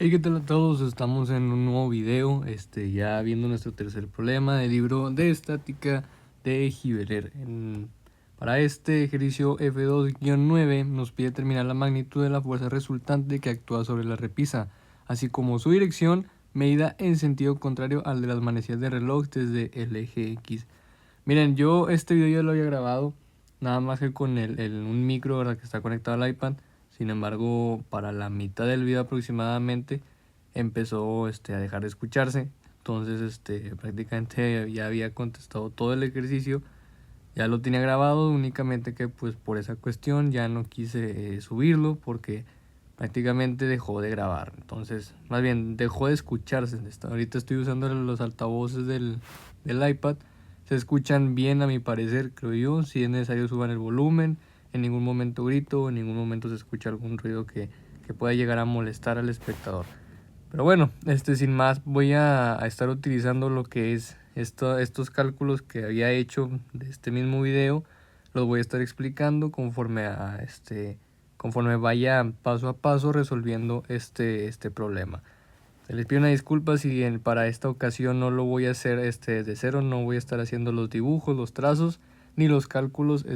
Hey, ¿qué tal a todos? Estamos en un nuevo video, ya viendo nuestro tercer problema del libro de estática de Hibbeler. Para este ejercicio F2-9 nos pide determinar la magnitud de la fuerza resultante que actúa sobre la repisa, así como su dirección medida en sentido contrario al de las manecillas de reloj desde el eje X. Miren, yo este video ya lo había grabado, nada más que con un micro, ¿verdad?, que está conectado al iPad. Sin embargo, para la mitad del video aproximadamente empezó a dejar de escucharse. Entonces, prácticamente ya había contestado todo el ejercicio, ya lo tenía grabado, únicamente que pues por esa cuestión ya no quise subirlo porque prácticamente dejó de grabar. Entonces, más bien dejó de escucharse. Ahorita estoy usando los altavoces del iPad. Se escuchan bien a mi parecer, creo yo. Si es necesario suban el volumen. En ningún momento grito, en ningún momento se escucha algún ruido que pueda llegar a molestar al espectador. Pero bueno, sin más voy a estar utilizando lo que es estos cálculos que había hecho de este mismo video. Los voy a estar explicando conforme vaya paso a paso resolviendo este problema. Les pido una disculpa si para esta ocasión no lo voy a hacer de cero, no voy a estar haciendo los dibujos, los trazos, ni los cálculos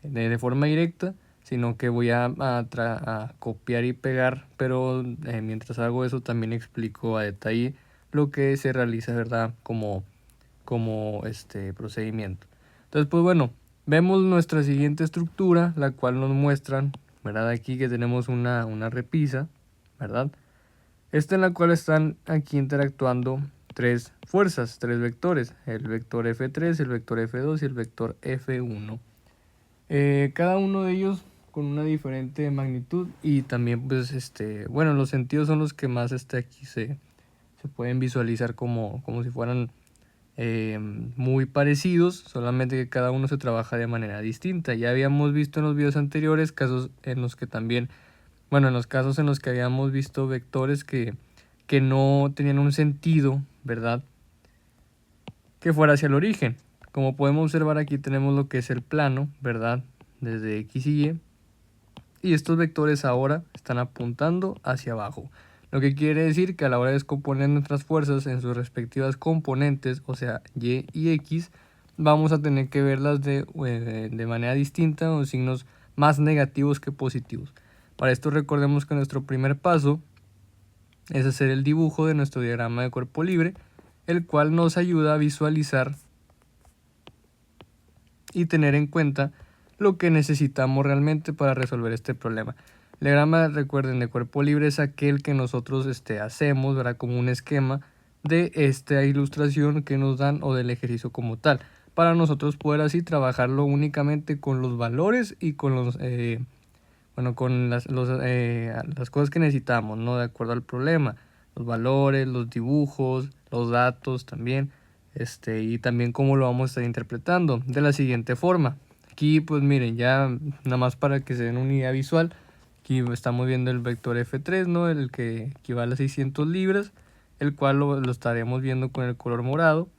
de forma directa, sino que voy a copiar y pegar, pero mientras hago eso también explico a detalle lo que se realiza, ¿verdad?, como procedimiento. Entonces, pues bueno, vemos nuestra siguiente estructura, la cual nos muestran, ¿verdad?, aquí que tenemos una repisa, ¿verdad?, en la cual están aquí interactuando tres fuerzas, tres vectores, el vector F3, el vector F2 y el vector F1. Cada uno de ellos con una diferente magnitud y también pues bueno, los sentidos son los que más aquí se pueden visualizar como si fueran muy parecidos, solamente que cada uno se trabaja de manera distinta. Ya habíamos visto en los videos anteriores casos en los que también, bueno, en los casos en los que habíamos visto vectores que no tenían un sentido, ¿verdad?, que fuera hacia el origen. Como podemos observar, aquí tenemos lo que es el plano, ¿verdad?, desde X y Y. Y estos vectores ahora están apuntando hacia abajo. Lo que quiere decir que a la hora de descomponer nuestras fuerzas en sus respectivas componentes, o sea, Y y X, vamos a tener que verlas de manera distinta, o signos más negativos que positivos. Para esto recordemos que nuestro primer paso es hacer el dibujo de nuestro diagrama de cuerpo libre, el cual nos ayuda a visualizar y tener en cuenta lo que necesitamos realmente para resolver este problema. El diagrama, recuerden, de cuerpo libre es aquel que nosotros hacemos, ¿verdad?, como un esquema de esta ilustración que nos dan o del ejercicio como tal, para nosotros poder así trabajarlo únicamente con los valores y con los con las cosas que necesitamos, ¿no?, de acuerdo al problema, los valores, los dibujos, los datos también, y también cómo lo vamos a estar interpretando de la siguiente forma. Aquí pues miren, ya nada más para que se den una idea visual, aquí estamos viendo el vector F3, ¿no?, el que equivale a 600 libras, el cual lo estaremos viendo con el color morado.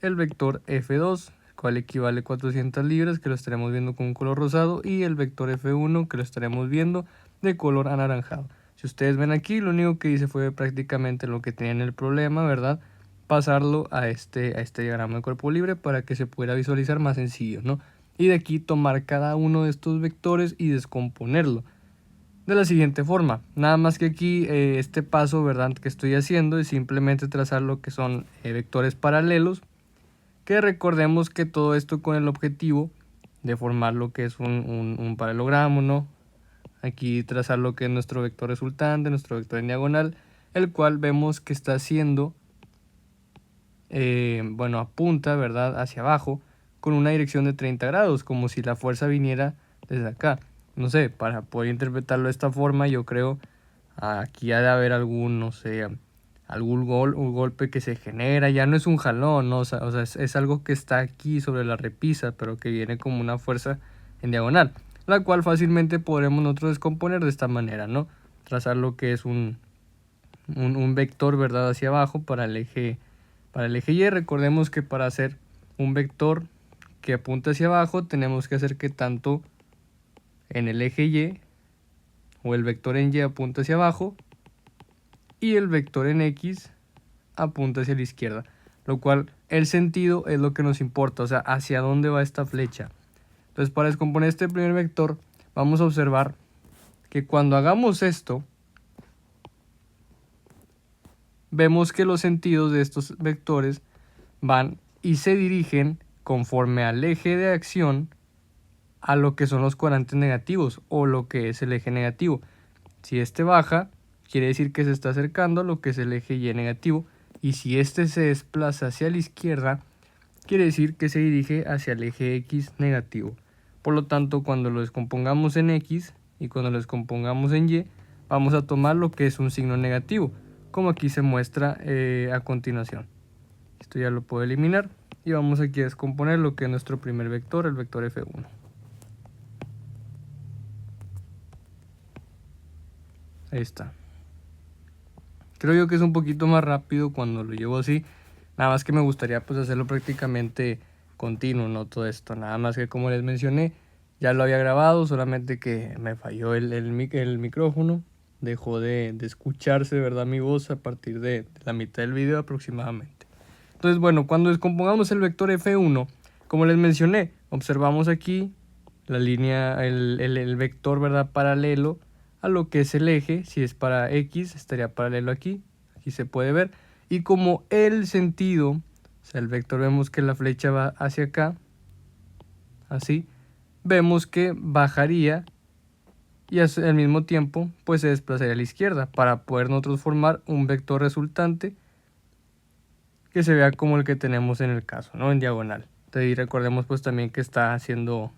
El vector F2, cual equivale a 400 libras, que lo estaremos viendo con un color rosado, y el vector F1, que lo estaremos viendo de color anaranjado. Si ustedes ven aquí, lo único que hice fue prácticamente lo que tenía en el problema, ¿verdad?, pasarlo a este diagrama de cuerpo libre para que se pudiera visualizar más sencillo, ¿no? Y de aquí tomar cada uno de estos vectores y descomponerlo de la siguiente forma. Nada más que aquí este paso, ¿verdad?, que estoy haciendo es simplemente trazar lo que son vectores paralelos, que recordemos que todo esto con el objetivo de formar lo que es un paralelogramo, ¿no? Aquí trazar lo que es nuestro vector resultante, nuestro vector en diagonal, el cual vemos que está haciendo, bueno, apunta, ¿verdad?, hacia abajo con una dirección de 30 grados, como si la fuerza viniera desde acá. No sé, para poder interpretarlo de esta forma, yo creo aquí ha de haber algún, no sé, un golpe que se genera, ya no es un jalón, ¿no? O sea, es algo que está aquí sobre la repisa, pero que viene como una fuerza en diagonal, la cual fácilmente podremos nosotros descomponer de esta manera, ¿no? Trazar lo que es un vector, ¿verdad?, hacia abajo para el eje Y. Recordemos que para hacer un vector que apunta hacia abajo, tenemos que hacer que tanto en el eje Y o el vector en Y apunte hacia abajo, y el vector en X apunta hacia la izquierda, lo cual el sentido es lo que nos importa, o sea, hacia dónde va esta flecha. Entonces, para descomponer este primer vector, vamos a observar que cuando hagamos esto, vemos que los sentidos de estos vectores van y se dirigen conforme al eje de acción a lo que son los cuadrantes negativos o lo que es el eje negativo. Si este baja, quiere decir que se está acercando a lo que es el eje Y negativo, y si este se desplaza hacia la izquierda, quiere decir que se dirige hacia el eje X negativo. Por lo tanto, cuando lo descompongamos en X y cuando lo descompongamos en Y, vamos a tomar lo que es un signo negativo, como aquí se muestra a continuación. Esto ya lo puedo eliminar y vamos aquí a descomponer lo que es nuestro primer vector, el vector F1. Ahí está. Creo yo que es un poquito más rápido cuando lo llevo así. Nada más que me gustaría pues hacerlo prácticamente continuo, no todo esto. Nada más que como les mencioné, ya lo había grabado, solamente que me falló el micrófono. Dejó de escucharse, ¿verdad? Mi voz a partir de la mitad del video aproximadamente. Entonces, bueno, cuando descompongamos el vector F1, como les mencioné, observamos aquí la línea, el vector, ¿verdad? Paralelo a lo que es el eje. Si es para X, estaría paralelo aquí. Aquí se puede ver. Y como el sentido, o sea, el vector, vemos que la flecha va hacia acá, así, vemos que bajaría y al mismo tiempo pues se desplazaría a la izquierda para poder nosotros formar un vector resultante que se vea como el que tenemos en el caso, ¿no? En diagonal. Entonces recordemos pues también que está haciendo,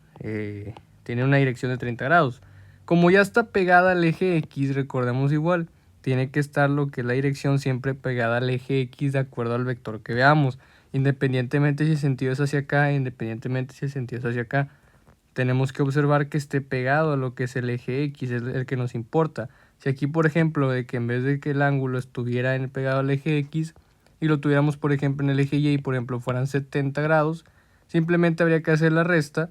tiene una dirección de 30 grados. Como ya está pegada al eje X, recordemos igual, tiene que estar lo que es la dirección siempre pegada al eje X de acuerdo al vector que veamos. Independientemente si el sentido es hacia acá, independientemente si el sentido es hacia acá, tenemos que observar que esté pegado a lo que es el eje X, es el que nos importa. Si aquí, por ejemplo, de que en vez de que el ángulo estuviera pegado al eje X y lo tuviéramos, por ejemplo, en el eje Y, por ejemplo, fueran 70 grados, simplemente habría que hacer la resta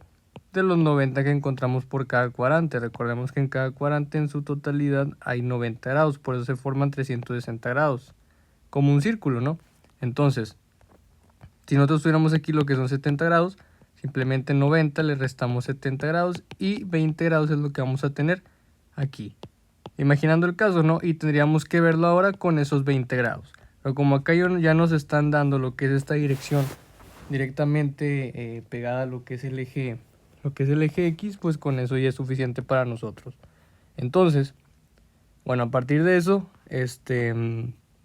de los 90 que encontramos por cada cuadrante. Recordemos que en cada cuadrante en su totalidad hay 90 grados, por eso se forman 360 grados, como un círculo, ¿no? Entonces, si nosotros tuviéramos aquí lo que son 70 grados, simplemente 90 le restamos 70 grados y 20 grados es lo que vamos a tener aquí. Imaginando el caso, ¿no? Y tendríamos que verlo ahora con esos 20 grados. Pero como acá ya nos están dando lo que es esta dirección directamente pegada a lo que es el eje X, pues con eso ya es suficiente para nosotros. Entonces, bueno, a partir de eso,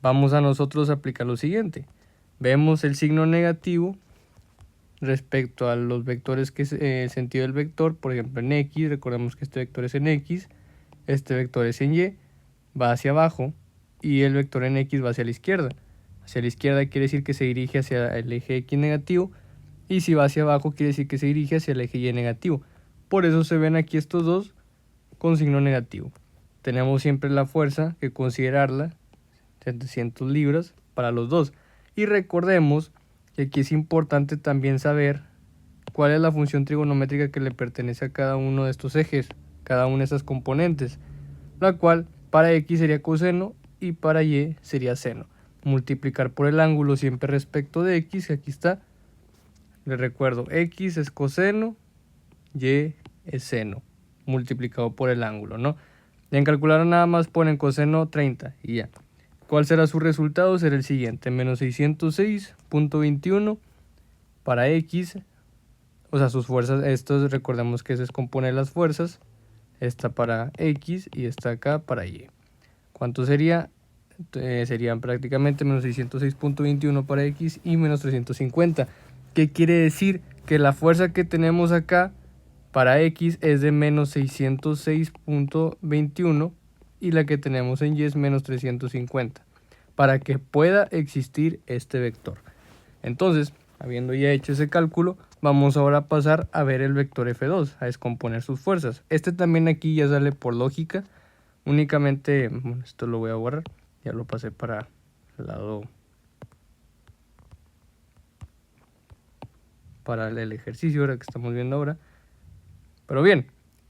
vamos a nosotros a aplicar lo siguiente. Vemos el signo negativo respecto a los vectores que es el sentido del vector, por ejemplo en X, recordemos que este vector es en X, este vector es en Y, va hacia abajo y el vector en X va hacia la izquierda. Hacia la izquierda quiere decir que se dirige hacia el eje X negativo y si va hacia abajo quiere decir que se dirige hacia el eje Y negativo. Por eso se ven aquí estos dos con signo negativo. Tenemos siempre la fuerza que considerarla, 700 libras para los dos. Y recordemos que aquí es importante también saber cuál es la función trigonométrica que le pertenece a cada uno de estos ejes, cada una de estas componentes, la cual para X sería coseno y para Y sería seno. Multiplicar por el ángulo siempre respecto de X, que aquí está. Les recuerdo, X es coseno, Y es seno, multiplicado por el ángulo, ¿no? En calculadora nada más ponen coseno 30 y ya. ¿Cuál será su resultado? Será el siguiente, menos 606.21 para X, o sea, sus fuerzas, estos recordemos que se descompone las fuerzas, esta para X y esta acá para Y. ¿Cuánto sería? Serían prácticamente menos 606.21 para X y menos 350. ¿Qué quiere decir? Que la fuerza que tenemos acá para X es de menos 606.21 y la que tenemos en Y es menos 350 para que pueda existir este vector. Entonces, habiendo ya hecho ese cálculo, vamos ahora a pasar a ver el vector F2, a descomponer sus fuerzas. Este también aquí ya sale por lógica, únicamente, bueno, esto lo voy a borrar, ya lo pasé para el lado, para el ejercicio ahora que estamos viendo ahora. Pero bien,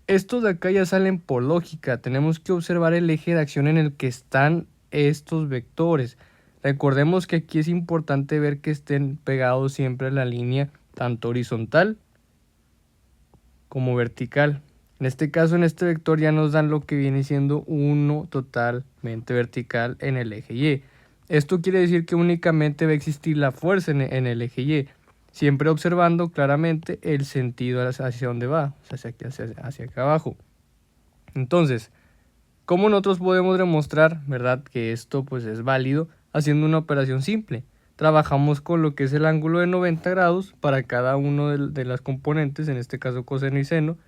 estos de acá ya salen por lógica, tenemos que observar el eje de acción en el que están estos vectores. Recordemos que aquí es importante ver que estén pegados siempre a la línea tanto horizontal como vertical. En este caso, en este vector ya nos dan lo que viene siendo 1 totalmente vertical en el eje Y. Esto quiere decir que únicamente va a existir la fuerza en el eje Y, siempre observando claramente el sentido hacia donde va, o sea, hacia acá abajo. Entonces, ¿cómo nosotros podemos demostrar, verdad, que esto pues es válido? Haciendo una operación simple. Trabajamos con lo que es el ángulo de 90 grados para cada uno de las componentes, en este caso coseno y seno,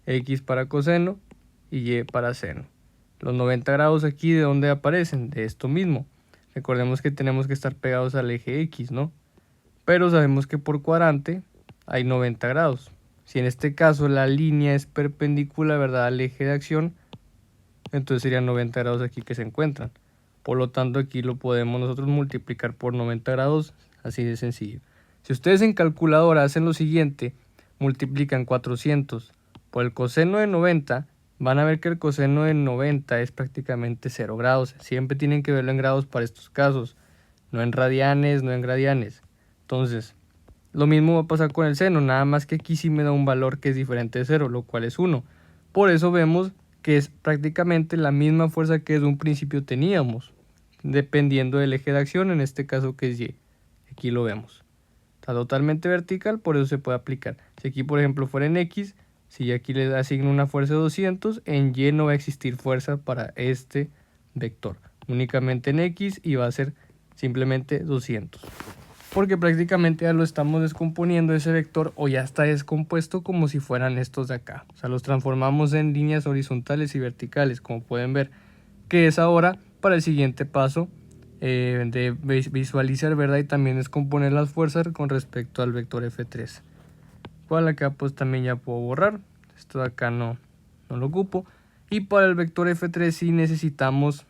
X para coseno y Y para seno. Los 90 grados aquí, ¿de dónde aparecen? De esto mismo. Recordemos que tenemos que estar pegados al eje X, ¿no? Pero sabemos que por cuadrante hay 90 grados. Si en este caso la línea es perpendicular, ¿verdad?, al eje de acción, entonces serían 90 grados aquí que se encuentran. Por lo tanto, aquí lo podemos nosotros multiplicar por 90 grados, así de sencillo. Si ustedes en calculadora hacen lo siguiente, multiplican 400 por el coseno de 90, van a ver que el coseno de 90 es prácticamente 0 grados. Siempre tienen que verlo en grados para estos casos, no en radianes, no en gradianes. Entonces, lo mismo va a pasar con el seno, nada más que aquí sí me da un valor que es diferente de 0, lo cual es 1. Por eso vemos que es prácticamente la misma fuerza que desde un principio teníamos, dependiendo del eje de acción, en este caso que es Y. Aquí lo vemos. Está totalmente vertical, por eso se puede aplicar. Si aquí, por ejemplo, fuera en X, si aquí le asigno una fuerza de 200, en Y no va a existir fuerza para este vector. Únicamente en X y va a ser simplemente 200. Porque prácticamente ya lo estamos descomponiendo ese vector o ya está descompuesto como si fueran estos de acá. O sea, los transformamos en líneas horizontales y verticales, como pueden ver, que es ahora para el siguiente paso de visualizar, ¿verdad? Y también descomponer las fuerzas con respecto al vector F3. Cual acá pues también ya puedo borrar. Esto de acá no lo ocupo. Y para el vector F3 sí necesitamos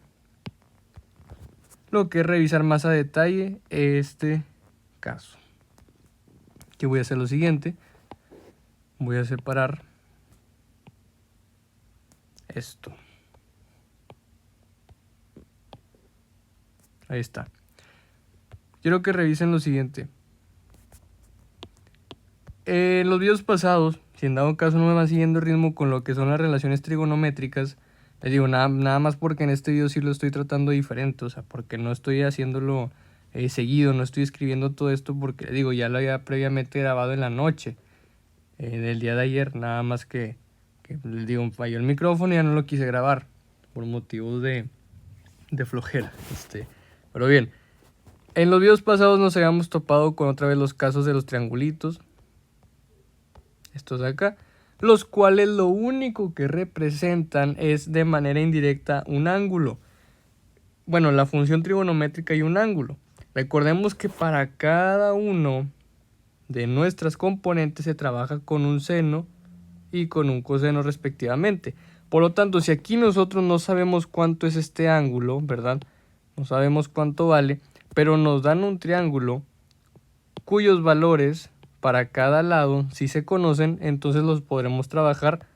lo que es revisar más a detalle este caso. Que voy a hacer lo siguiente, voy a separar esto, ahí está. Quiero que revisen lo siguiente. En los videos pasados, si en dado caso no me van siguiendo el ritmo con lo que son las relaciones trigonométricas, les digo nada más porque en este video sí lo estoy tratando diferente, o sea, porque no estoy haciéndolo seguido, no estoy escribiendo todo esto porque les digo, ya lo había previamente grabado en la noche del día de ayer, nada más que les digo, falló el micrófono y ya no lo quise grabar por motivos de flojera. Pero bien, en los videos pasados nos habíamos topado con otra vez los casos de los triangulitos, estos de acá, los cuales lo único que representan es de manera indirecta un ángulo. Bueno, la función trigonométrica y un ángulo. Recordemos que para cada uno de nuestras componentes se trabaja con un seno y con un coseno respectivamente. Por lo tanto, si aquí nosotros no sabemos cuánto es este ángulo, ¿verdad? No sabemos cuánto vale, pero nos dan un triángulo cuyos valores para cada lado, si se conocen, entonces los podremos trabajar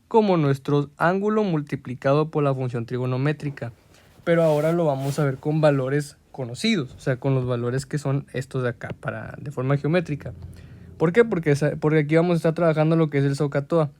como nuestro ángulo multiplicado por la función trigonométrica. Pero ahora lo vamos a ver con valores conocidos, o sea, con los valores que son estos de acá, de forma geométrica. ¿Por qué? Porque aquí vamos a estar trabajando lo que es el SOHCAHTOA.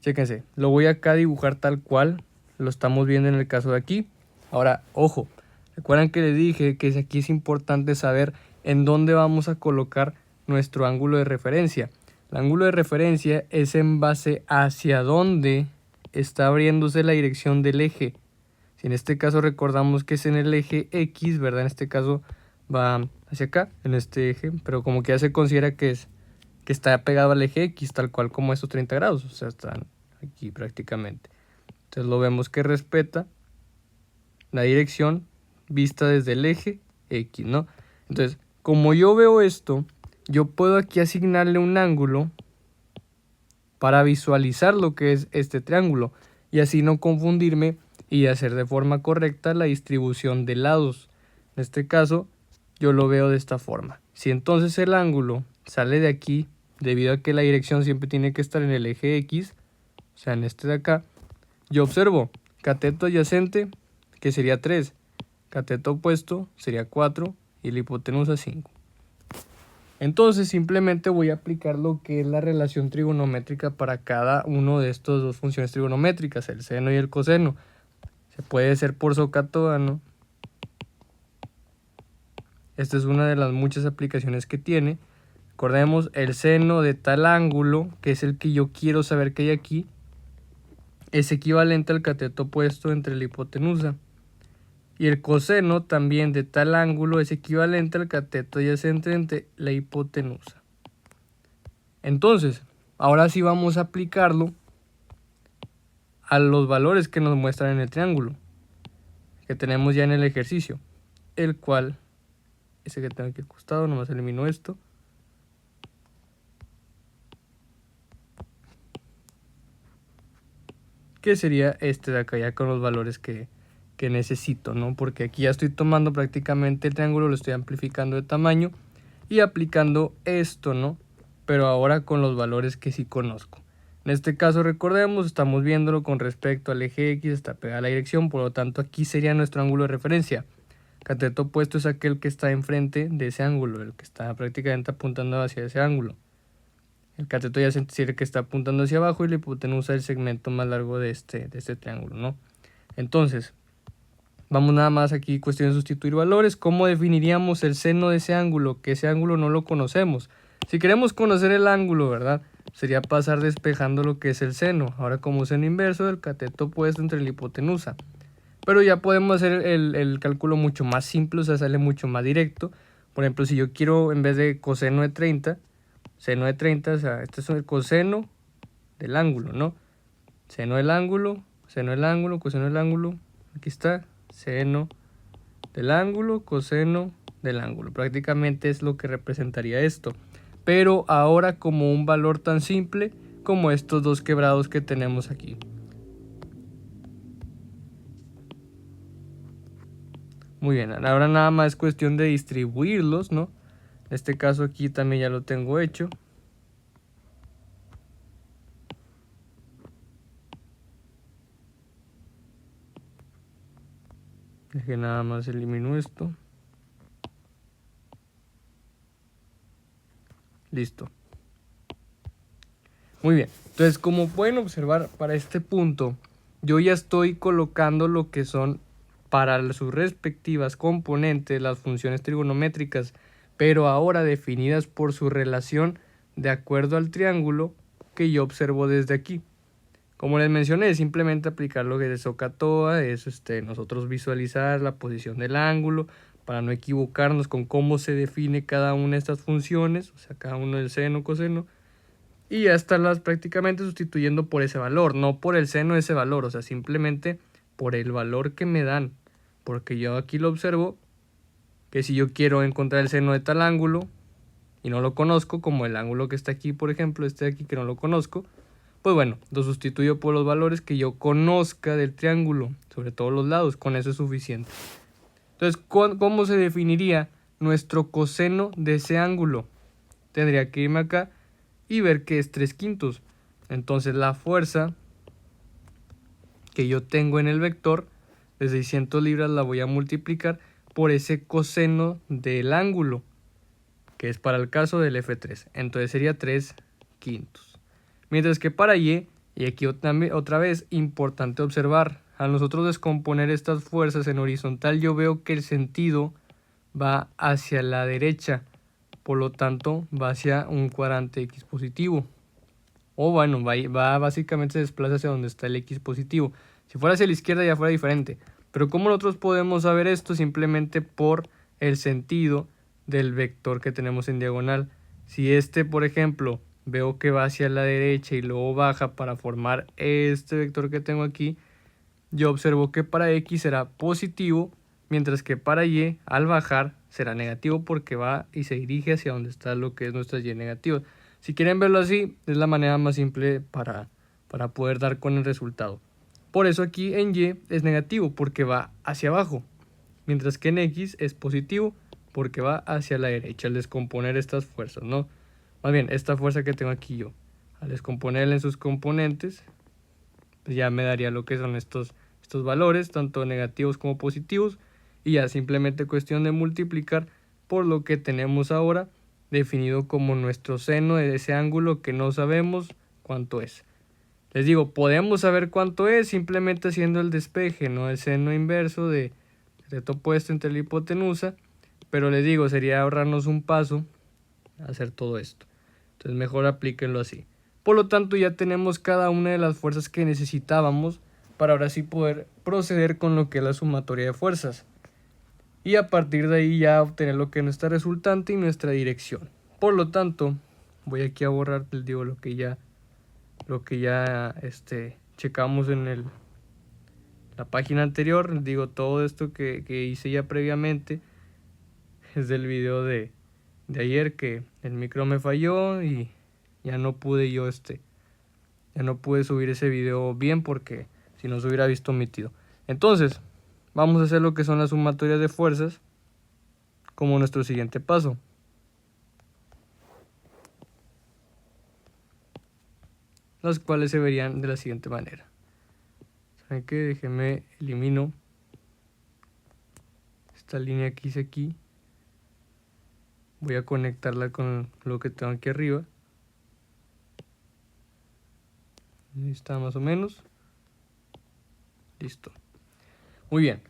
Chéquense, lo voy acá a dibujar tal cual lo estamos viendo en el caso de aquí. Ahora, ojo, recuerdan que les dije que aquí es importante saber en dónde vamos a colocar nuestro ángulo de referencia. El ángulo de referencia es en base hacia dónde está abriéndose la dirección del eje. Si en este caso recordamos que es en el eje X, ¿verdad? En este caso va hacia acá, en este eje, pero como que ya se considera que está pegado al eje X, tal cual como estos 30 grados, o sea, están aquí prácticamente. Entonces lo vemos que respeta la dirección vista desde el eje X, ¿no? Entonces, como yo veo esto, yo puedo aquí asignarle un ángulo para visualizar lo que es este triángulo y así no confundirme y hacer de forma correcta la distribución de lados. En este caso, yo lo veo de esta forma. Si entonces el ángulo sale de aquí, debido a que la dirección siempre tiene que estar en el eje X, o sea, en este de acá, yo observo cateto adyacente, que sería 3. cateto opuesto sería 4 y la hipotenusa 5. Entonces simplemente voy a aplicar lo que es la relación trigonométrica para cada uno de estas dos funciones trigonométricas, el seno y el coseno. Se puede hacer por socatoano. Esta es una de las muchas aplicaciones que tiene. Recordemos, el seno de tal ángulo, que es el que yo quiero saber que hay aquí, es equivalente al cateto opuesto entre la hipotenusa. Y el coseno también de tal ángulo es equivalente al cateto adyacente entre la hipotenusa. Entonces, ahora sí vamos a aplicarlo a los valores que nos muestran en el triángulo, que tenemos ya en el ejercicio, el cual, ese que tengo aquí al costado, nomás elimino esto. Que sería este de acá, ya con los valores que necesito, ¿no? Porque aquí ya estoy tomando prácticamente el triángulo, lo estoy amplificando de tamaño y aplicando esto, ¿no? Pero ahora con los valores que sí conozco. En este caso, recordemos, estamos viéndolo con respecto al eje X, está pegada a la dirección, por lo tanto aquí sería nuestro ángulo de referencia. Cateto opuesto es aquel que está enfrente de ese ángulo, el que está prácticamente apuntando hacia ese ángulo. El cateto adyacente es el que está apuntando hacia abajo y la hipotenusa es el segmento más largo de este triángulo, ¿no? Entonces, vamos nada más aquí, cuestión de sustituir valores. ¿Cómo definiríamos el seno de ese ángulo? Que ese ángulo no lo conocemos. Si queremos conocer el ángulo, ¿verdad? Sería pasar despejando lo que es el seno. Ahora como seno inverso del cateto opuesto entre la hipotenusa. Pero ya podemos hacer el cálculo mucho más simple, o sea, sale mucho más directo. Por ejemplo, si yo quiero, en vez de coseno de 30, seno de 30, o sea, este es el coseno del ángulo, ¿no? Seno del ángulo, coseno del ángulo, aquí está, seno del ángulo, coseno del ángulo. Prácticamente es lo que representaría esto. Pero ahora como un valor tan simple como estos dos quebrados que tenemos aquí. Muy bien, ahora nada más es cuestión de distribuirlos, ¿no? En este caso aquí también ya lo tengo hecho. Deje nada más elimino esto. Listo. Muy bien. Entonces, como pueden observar, para este punto, yo ya estoy colocando lo que son para sus respectivas componentes las funciones trigonométricas, pero ahora definidas por su relación de acuerdo al triángulo que yo observo desde aquí. Como les mencioné, es simplemente aplicar lo que es SOHCAHTOA, es nosotros visualizar la posición del ángulo para no equivocarnos con cómo se define cada una de estas funciones, o sea, cada uno del seno, coseno, y ya estarlas prácticamente sustituyendo por ese valor, no por el seno de ese valor, o sea, simplemente por el valor que me dan, porque yo aquí lo observo, que si yo quiero encontrar el seno de tal ángulo y no lo conozco, como el ángulo que está aquí, por ejemplo, este de aquí que no lo conozco, pues bueno, lo sustituyo por los valores que yo conozca del triángulo, sobre todos los lados, con eso es suficiente. Entonces, ¿cómo se definiría nuestro coseno de ese ángulo? Tendría que irme acá y ver que es 3/5. Entonces la fuerza que yo tengo en el vector de 600 libras la voy a multiplicar por ese coseno del ángulo, que es para el caso del F3. Entonces sería 3/5. Mientras que para y aquí otra vez importante observar, al nosotros descomponer estas fuerzas en horizontal, yo veo que el sentido va hacia la derecha, por lo tanto va hacia un cuadrante X positivo. O bueno, va básicamente se desplaza hacia donde está el X positivo. Si fuera hacia la izquierda ya fuera diferente. Pero ¿cómo nosotros podemos saber esto? Simplemente por el sentido del vector que tenemos en diagonal. Si por ejemplo, veo que va hacia la derecha y luego baja para formar este vector que tengo aquí, yo observo que para X será positivo, mientras que para Y al bajar será negativo porque va y se dirige hacia donde está lo que es nuestra Y negativa. Si quieren verlo así, es la manera más simple para poder dar con el resultado. Por eso aquí en Y es negativo porque va hacia abajo, mientras que en X es positivo porque va hacia la derecha al descomponer estas fuerzas, ¿no? Más bien, esta fuerza que tengo aquí yo, al descomponerla en sus componentes, pues ya me daría lo que son estos valores, tanto negativos como positivos, y ya simplemente cuestión de multiplicar por lo que tenemos ahora definido como nuestro seno de ese ángulo que no sabemos cuánto es. Les digo, podemos saber cuánto es simplemente haciendo el despeje, ¿no? El seno inverso de reto opuesto entre la hipotenusa, pero les digo, sería ahorrarnos un paso hacer todo esto. Entonces mejor aplíquenlo así. Por lo tanto, ya tenemos cada una de las fuerzas que necesitábamos para ahora sí poder proceder con lo que es la sumatoria de fuerzas. Y a partir de ahí ya obtener lo que es nuestra resultante y nuestra dirección. Por lo tanto, voy aquí a borrar, les digo, lo que ya checamos en la página anterior. Les digo, todo esto que hice ya previamente es del video de ayer, que el micro me falló y ya no pude ya no pude subir ese video bien porque si no se hubiera visto omitido. Entonces, vamos a hacer lo que son las sumatorias de fuerzas como nuestro siguiente paso. Las cuales se verían de la siguiente manera. ¿Saben qué? Déjenme elimino esta línea que hice aquí. Voy a conectarla con lo que tengo aquí arriba. Ahí está más o menos. Listo. Muy bien.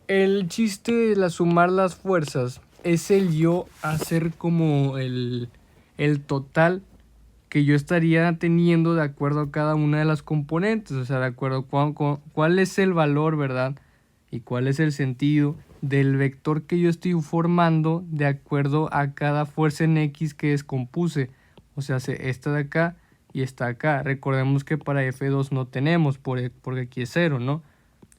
El chiste de sumar las fuerzas es el yo hacer como el total que yo estaría teniendo de acuerdo a cada una de las componentes. O sea, de acuerdo a cuál es el valor, ¿verdad? Y cuál es el sentido del vector que yo estoy formando de acuerdo a cada fuerza en X que descompuse. O sea, esta de acá y esta de acá. Recordemos que para F2 no tenemos, porque aquí es 0, ¿no?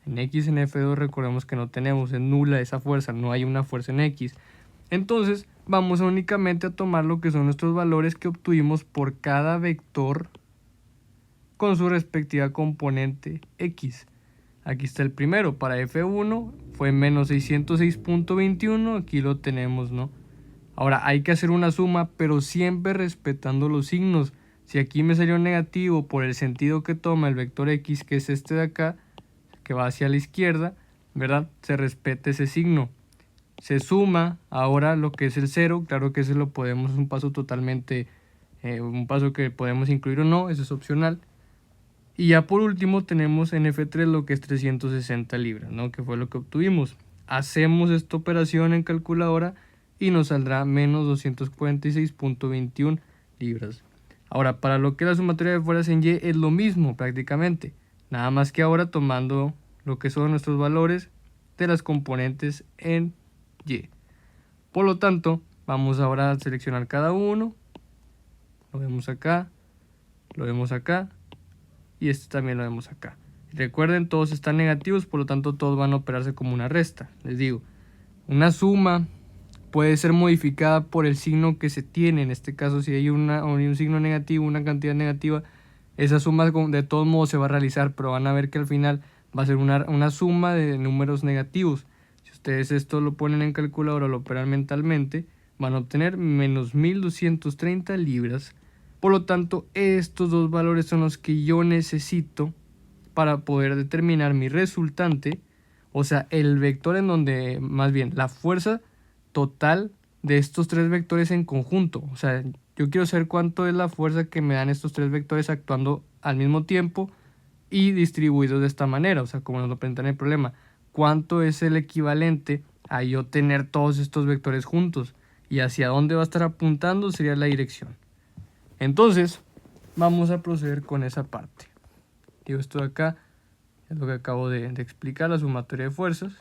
En X en F2 recordemos que no tenemos, es nula esa fuerza, no hay una fuerza en X. Entonces vamos únicamente a tomar lo que son nuestros valores que obtuvimos por cada vector con su respectiva componente X. Aquí está el primero, para F1 fue menos 606.21, aquí lo tenemos, ¿no? Ahora hay que hacer una suma, pero siempre respetando los signos. Si aquí me salió negativo por el sentido que toma el vector X, que es este de acá, que va hacia la izquierda, ¿verdad? Se respeta ese signo. Se suma ahora lo que es el 0, claro que ese lo podemos, es un paso totalmente, un paso que podemos incluir o no, eso es opcional. Y ya por último tenemos en F3 lo que es 360 libras, ¿no? Que fue lo que obtuvimos. Hacemos esta operación en calculadora y nos saldrá menos 246.21 libras. Ahora, para lo que es la sumatoria de fuerzas en Y es lo mismo prácticamente. Nada más que ahora tomando lo que son nuestros valores de las componentes en Y. Por lo tanto, vamos ahora a seleccionar cada uno. Lo vemos acá, lo vemos acá y este también lo vemos acá. Recuerden, todos están negativos, por lo tanto todos van a operarse como una resta. Les digo, una suma puede ser modificada por el signo que se tiene. En este caso, si hay un signo negativo, una cantidad negativa, esa suma de todos modos se va a realizar, pero van a ver que al final va a ser una suma de números negativos. Si ustedes esto lo ponen en calculadora o lo operan mentalmente, van a obtener menos 1230 libras. Por lo tanto, estos dos valores son los que yo necesito para poder determinar mi resultante, o sea, el vector en donde, más bien, la fuerza total de estos tres vectores en conjunto. O sea, yo quiero saber cuánto es la fuerza que me dan estos tres vectores actuando al mismo tiempo y distribuidos de esta manera. O sea, como nos lo presentan el problema, cuánto es el equivalente a yo tener todos estos vectores juntos y hacia dónde va a estar apuntando sería la dirección. Entonces, vamos a proceder con esa parte. Digo, esto de acá es lo que acabo de explicar, la sumatoria de fuerzas.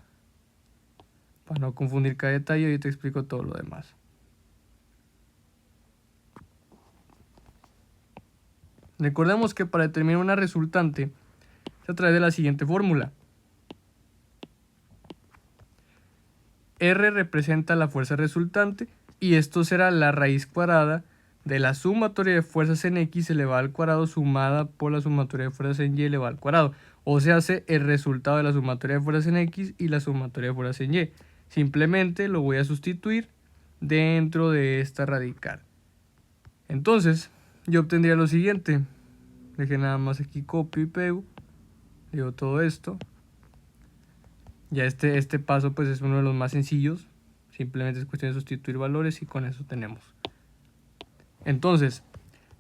Para no confundir cada detalle, yo te explico todo lo demás. Recordemos que para determinar una resultante se trae de la siguiente fórmula. R representa la fuerza resultante y esto será la raíz cuadrada de la sumatoria de fuerzas en X elevada al cuadrado sumada por la sumatoria de fuerzas en Y elevada al cuadrado. O se hace el resultado de la sumatoria de fuerzas en X y la sumatoria de fuerzas en Y. Simplemente lo voy a sustituir dentro de esta radical. Entonces, yo obtendría lo siguiente. Deje nada más aquí copio y pego. Digo todo esto. Ya este paso pues es uno de los más sencillos. Simplemente es cuestión de sustituir valores y con eso tenemos. Entonces,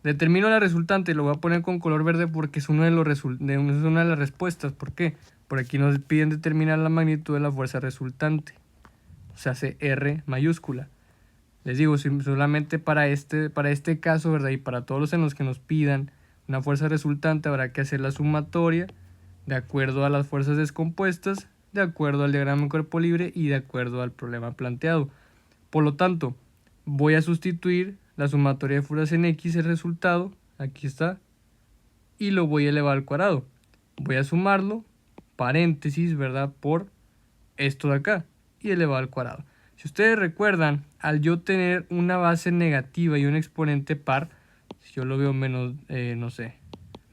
determino la resultante. Lo voy a poner con color verde porque es una de las respuestas. ¿Por qué? Por aquí nos piden determinar la magnitud de la fuerza resultante. O sea, hace R mayúscula. Les digo, solamente para este caso, ¿verdad? Y para todos los en los que nos pidan una fuerza resultante, habrá que hacer la sumatoria de acuerdo a las fuerzas descompuestas, de acuerdo al diagrama en cuerpo libre y de acuerdo al problema planteado. Por lo tanto, voy a sustituir la sumatoria de fuerzas en X, el resultado, aquí está, y lo voy a elevar al cuadrado. Voy a sumarlo, paréntesis, ¿verdad? Por esto de acá, y elevado al cuadrado. Si ustedes recuerdan, al yo tener una base negativa y un exponente par, si yo lo veo menos, no sé,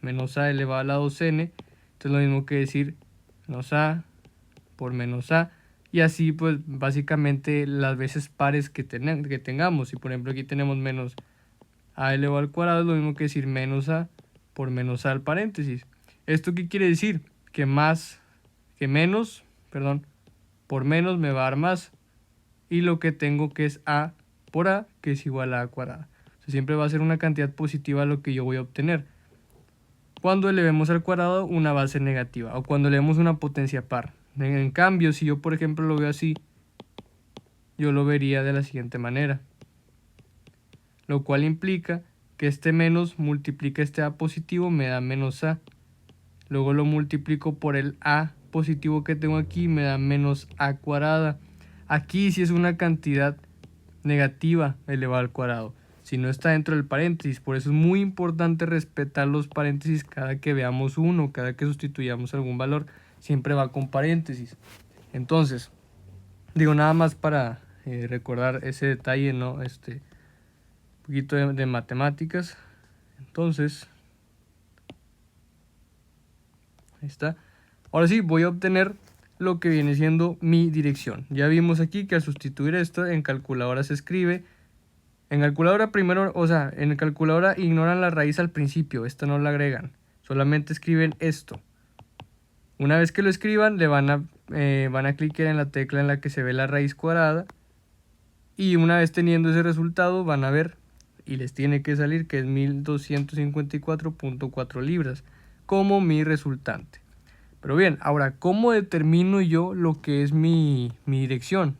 menos a elevado a la 2n, entonces lo mismo que decir menos a por menos a, y así pues básicamente las veces pares que tengamos. Si por ejemplo aquí tenemos menos a elevado al cuadrado, es lo mismo que decir menos a por menos a al paréntesis. ¿Esto qué quiere decir? Que menos, perdón, por menos me va a dar más, y lo que tengo que es a por a, que es igual a a cuadrada. O sea, siempre va a ser una cantidad positiva lo que yo voy a obtener cuando elevemos al cuadrado una base negativa o cuando elevemos una potencia par. En cambio, si yo por ejemplo lo veo así, yo lo vería de la siguiente manera, lo cual implica que este menos multiplica este a positivo, me da menos a, luego lo multiplico por el a positivo que tengo aquí, me da menos a cuadrada. Aquí sí es una cantidad negativa elevada al cuadrado, si no está dentro del paréntesis. Por eso es muy importante respetar los paréntesis cada que veamos uno, cada que sustituyamos algún valor, siempre va con paréntesis. Entonces, digo nada más para recordar ese detalle, ¿no? Un poquito de matemáticas. Entonces, ahí está. Ahora sí, voy a obtener lo que viene siendo mi dirección. Ya vimos aquí que al sustituir esto en calculadora se escribe. En calculadora primero, o sea, en calculadora ignoran la raíz al principio, esta no la agregan. Solamente escriben esto. Una vez que lo escriban, van a clicar en la tecla en la que se ve la raíz cuadrada. Y una vez teniendo ese resultado, van a ver, y les tiene que salir que es 1254.4 libras como mi resultante. Pero bien, ahora, ¿cómo determino yo lo que es mi dirección?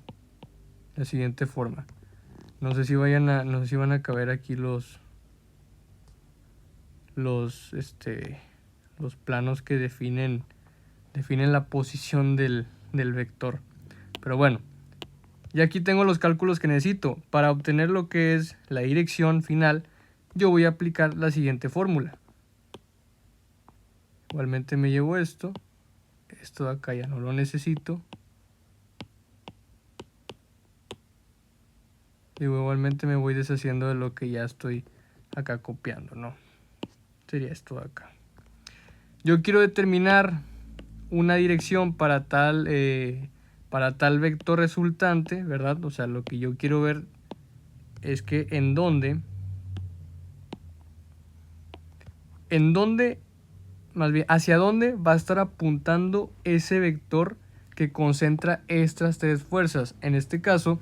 De la siguiente forma. No sé si van a caber aquí los planos que definen la posición del vector. Pero bueno, ya aquí tengo los cálculos que necesito. Para obtener lo que es la dirección final, yo voy a aplicar la siguiente fórmula. Igualmente me llevo esto de acá ya no lo necesito. Y igualmente me voy deshaciendo de lo que ya estoy acá copiando, ¿no? Sería esto de acá. Yo quiero determinar una dirección para tal vector resultante, ¿verdad? O sea, lo que yo quiero ver es que en dónde, más bien, hacia dónde va a estar apuntando ese vector que concentra estas tres fuerzas. En este caso,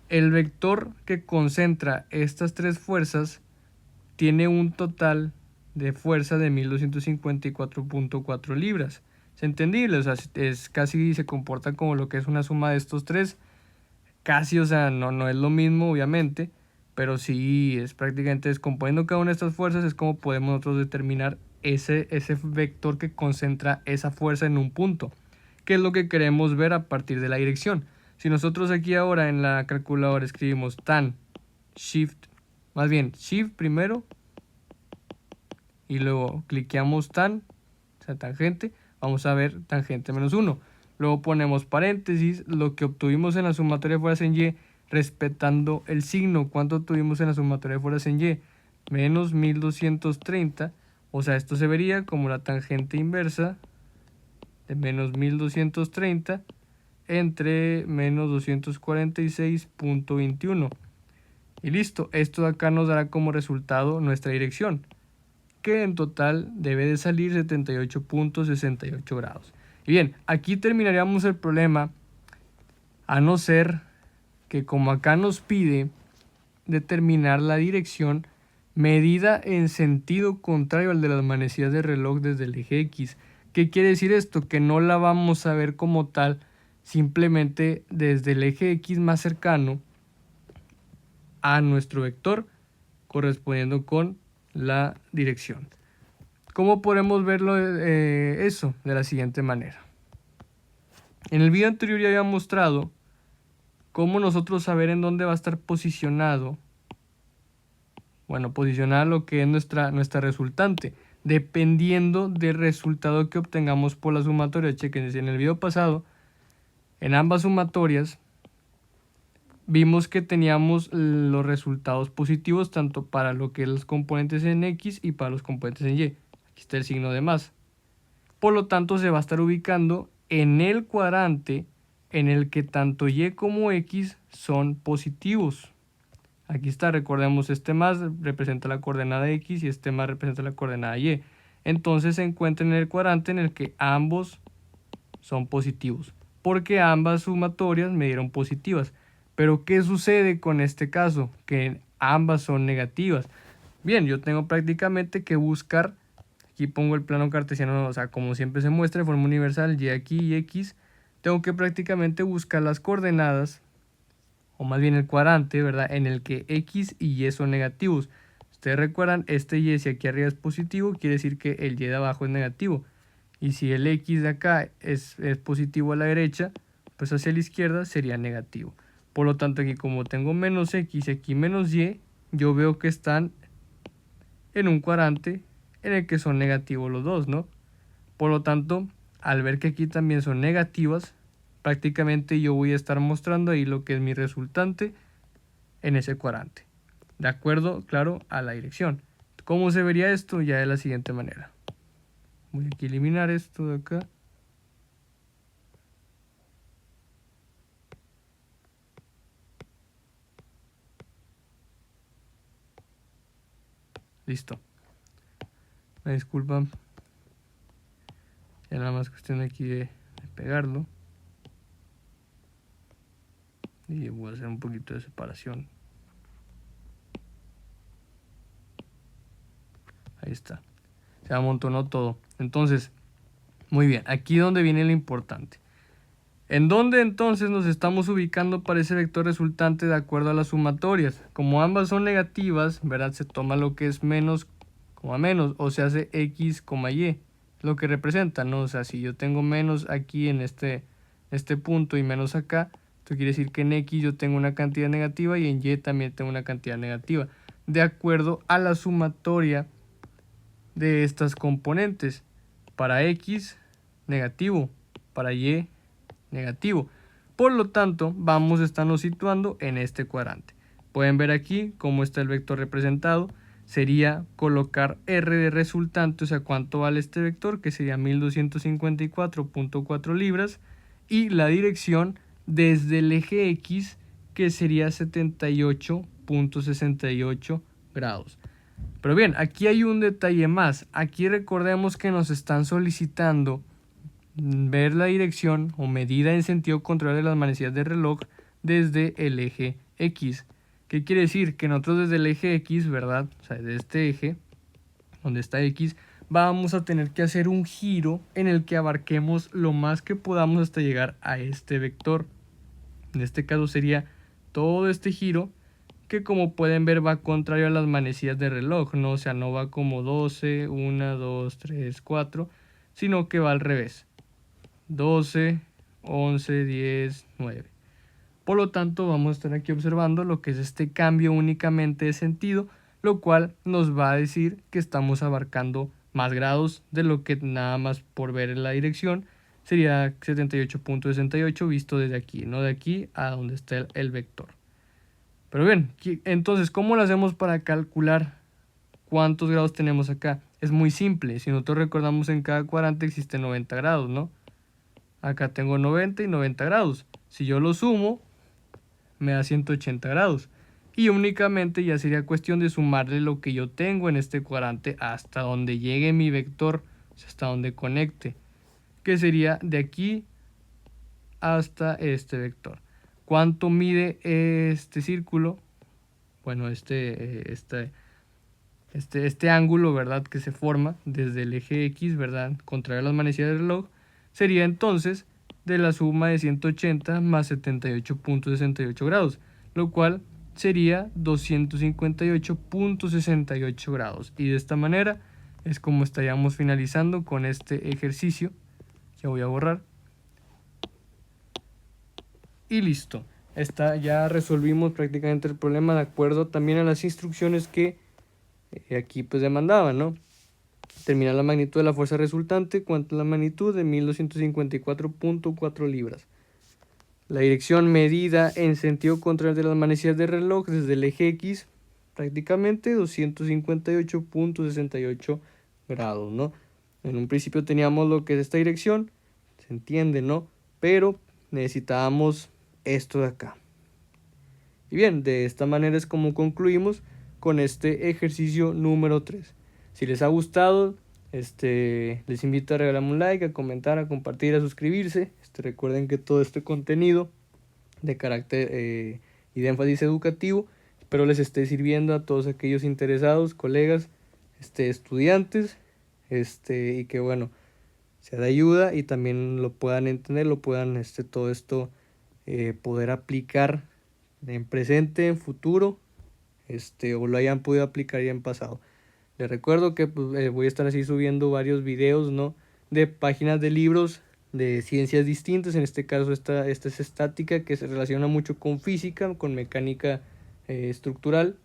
el vector que concentra estas tres fuerzas tiene un total de fuerza de 1254.4 libras. Es entendible, o sea, se comporta como lo que es una suma de estos tres. Casi, o sea, no es lo mismo, obviamente, pero sí es prácticamente descomponiendo cada una de estas fuerzas, es como podemos nosotros determinar ese vector que concentra esa fuerza en un punto, que es lo que queremos ver a partir de la dirección. Si nosotros aquí ahora en la calculadora escribimos tan, shift primero, y luego cliqueamos tan, o sea, tangente, vamos a ver tangente menos 1. Luego ponemos paréntesis, lo que obtuvimos en la sumatoria de fuerzas en Y, respetando el signo. ¿Cuánto obtuvimos en la sumatoria de fuerzas en Y? Menos 1230, o sea, esto se vería como la tangente inversa de menos 1230 entre menos 246.21. Y listo, esto de acá nos dará como resultado nuestra dirección, que en total debe de salir 78.68 grados. Y bien, aquí terminaríamos el problema, a no ser que como acá nos pide determinar la dirección medida en sentido contrario al de las manecillas de reloj desde el eje X. ¿Qué quiere decir esto? Que no la vamos a ver como tal, simplemente desde el eje X más cercano a nuestro vector correspondiendo con la dirección. ¿Cómo podemos verlo eso? De la siguiente manera. En el video anterior ya había mostrado cómo nosotros saber en dónde va a estar posicionado, bueno, posicionar lo que es nuestra resultante, dependiendo del resultado que obtengamos por la sumatoria. Chequense, en el video pasado, en ambas sumatorias, vimos que teníamos los resultados positivos tanto para lo que es los componentes en X y para los componentes en Y. Aquí está el signo de más. Por lo tanto, se va a estar ubicando en el cuadrante en el que tanto Y como X son positivos. Aquí está, recordemos, este más representa la coordenada X y este más representa la coordenada Y. Entonces se encuentra en el cuadrante en el que ambos son positivos, porque ambas sumatorias me dieron positivas. Pero ¿qué sucede con este caso? Que ambas son negativas. Bien, yo tengo prácticamente que buscar, aquí pongo el plano cartesiano, o sea, como siempre se muestra de forma universal, Y aquí y X, tengo que prácticamente buscar las coordenadas, o más bien el cuadrante, ¿verdad? En el que X y Y son negativos. Ustedes recuerdan, este Y si aquí arriba es positivo, quiere decir que el Y de abajo es negativo. Y si el X de acá es positivo a la derecha, pues hacia la izquierda sería negativo. Por lo tanto, aquí como tengo menos X y aquí menos Y, yo veo que están en un cuadrante en el que son negativos los dos, ¿no? Por lo tanto, al ver que aquí también son negativas, prácticamente yo voy a estar mostrando ahí lo que es mi resultante en ese cuadrante. De acuerdo, claro, a la dirección. ¿Cómo se vería esto? Ya de la siguiente manera. Voy aquí a eliminar esto de acá. Listo. Me disculpan. Ya nada más cuestión aquí de pegarlo. Y voy a hacer un poquito de separación. Ahí está. Se amontonó todo. Entonces, muy bien. Aquí es donde viene lo importante. ¿En dónde entonces nos estamos ubicando para ese vector resultante de acuerdo a las sumatorias? Como ambas son negativas, ¿verdad? Se toma lo que es menos, menos, o se hace X, Y, lo que representa, ¿no? O sea, si yo tengo menos aquí en este punto y menos acá, esto quiere decir que en X yo tengo una cantidad negativa y en Y también tengo una cantidad negativa, de acuerdo a la sumatoria de estas componentes. Para X, negativo, para Y, negativo. Por lo tanto, vamos a estarnos situando en este cuadrante. Pueden ver aquí cómo está el vector representado. Sería colocar R de resultante, o sea, cuánto vale este vector, que sería 1254.4 libras. Y la dirección desde el eje X, que sería 78.68 grados. Pero bien, aquí hay un detalle más. Aquí recordemos que nos están solicitando ver la dirección o medida en sentido contrario de las manecillas de reloj desde el eje X. ¿Qué quiere decir? Que nosotros desde el eje X, ¿verdad? O sea, desde este eje, donde está X, vamos a tener que hacer un giro en el que abarquemos lo más que podamos hasta llegar a este vector. En este caso sería todo este giro que, como pueden ver, va contrario a las manecillas de reloj, ¿no? O sea, no va como 12, 1, 2, 3, 4, sino que va al revés. 12, 11, 10, 9. Por lo tanto, vamos a estar aquí observando lo que es este cambio únicamente de sentido, lo cual nos va a decir que estamos abarcando más grados de lo que nada más por ver en la dirección sería 78.68 visto desde aquí, no de aquí a donde está el vector. Pero bien, entonces, ¿cómo lo hacemos para calcular cuántos grados tenemos acá? Es muy simple. Si nosotros recordamos, en cada cuadrante existe 90 grados, ¿no? Acá tengo 90 y 90 grados. Si yo lo sumo, me da 180 grados. Y únicamente ya sería cuestión de sumarle lo que yo tengo en este cuadrante hasta donde llegue mi vector, o sea, hasta donde conecte. que sería de aquí hasta este vector. ¿Cuánto mide este círculo? Bueno, este ángulo, ¿verdad?, que se forma desde el eje X, ¿verdad?, contrario a las manecillas del reloj, sería entonces de la suma de 180 más 78.68 grados, lo cual sería 258.68 grados. Y de esta manera es como estaríamos finalizando con este ejercicio. Ya voy a borrar. Y listo. Ya resolvimos prácticamente el problema de acuerdo también a las instrucciones que aquí pues demandaban, ¿no? Determinar la magnitud de la fuerza resultante, cuánto es la magnitud de 1254.4 libras. La dirección medida en sentido contrario de las manecillas de reloj desde el eje X, prácticamente 258.68 grados, ¿no? En un principio teníamos lo que es esta dirección, se entiende, ¿no? Pero necesitábamos esto de acá. Y bien, de esta manera es como concluimos con este ejercicio número 3. Si les ha gustado, les invito a regalarme un like, a comentar, a compartir, a suscribirse. Recuerden que todo este contenido de carácter y de énfasis educativo, espero les esté sirviendo a todos aquellos interesados, colegas, estudiantes, y que bueno, sea de ayuda y también lo puedan entender, lo puedan todo esto poder aplicar en presente, en futuro, o lo hayan podido aplicar ya en pasado. Les recuerdo que pues, voy a estar así subiendo varios videos, ¿no?, de páginas de libros de ciencias distintas. En este caso esta es estática, que se relaciona mucho con física, con mecánica estructural,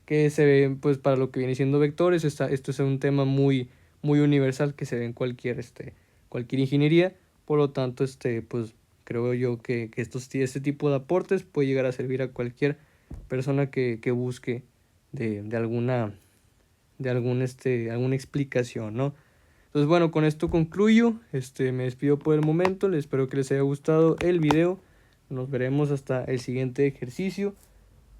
que se ve pues para lo que viene siendo vectores. Esto es un tema muy universal que se ve en cualquier ingeniería. Por lo tanto, pues creo yo que este tipo de aportes puede llegar a servir a cualquier persona que busque alguna explicación, ¿no? Entonces, bueno, con esto concluyo. Me despido por el momento. Les espero que les haya gustado el video. Nos veremos hasta el siguiente ejercicio.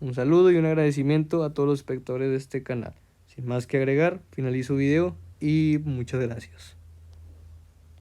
Un saludo y un agradecimiento a todos los espectadores de este canal. Sin más que agregar, finalizo video y muchas gracias.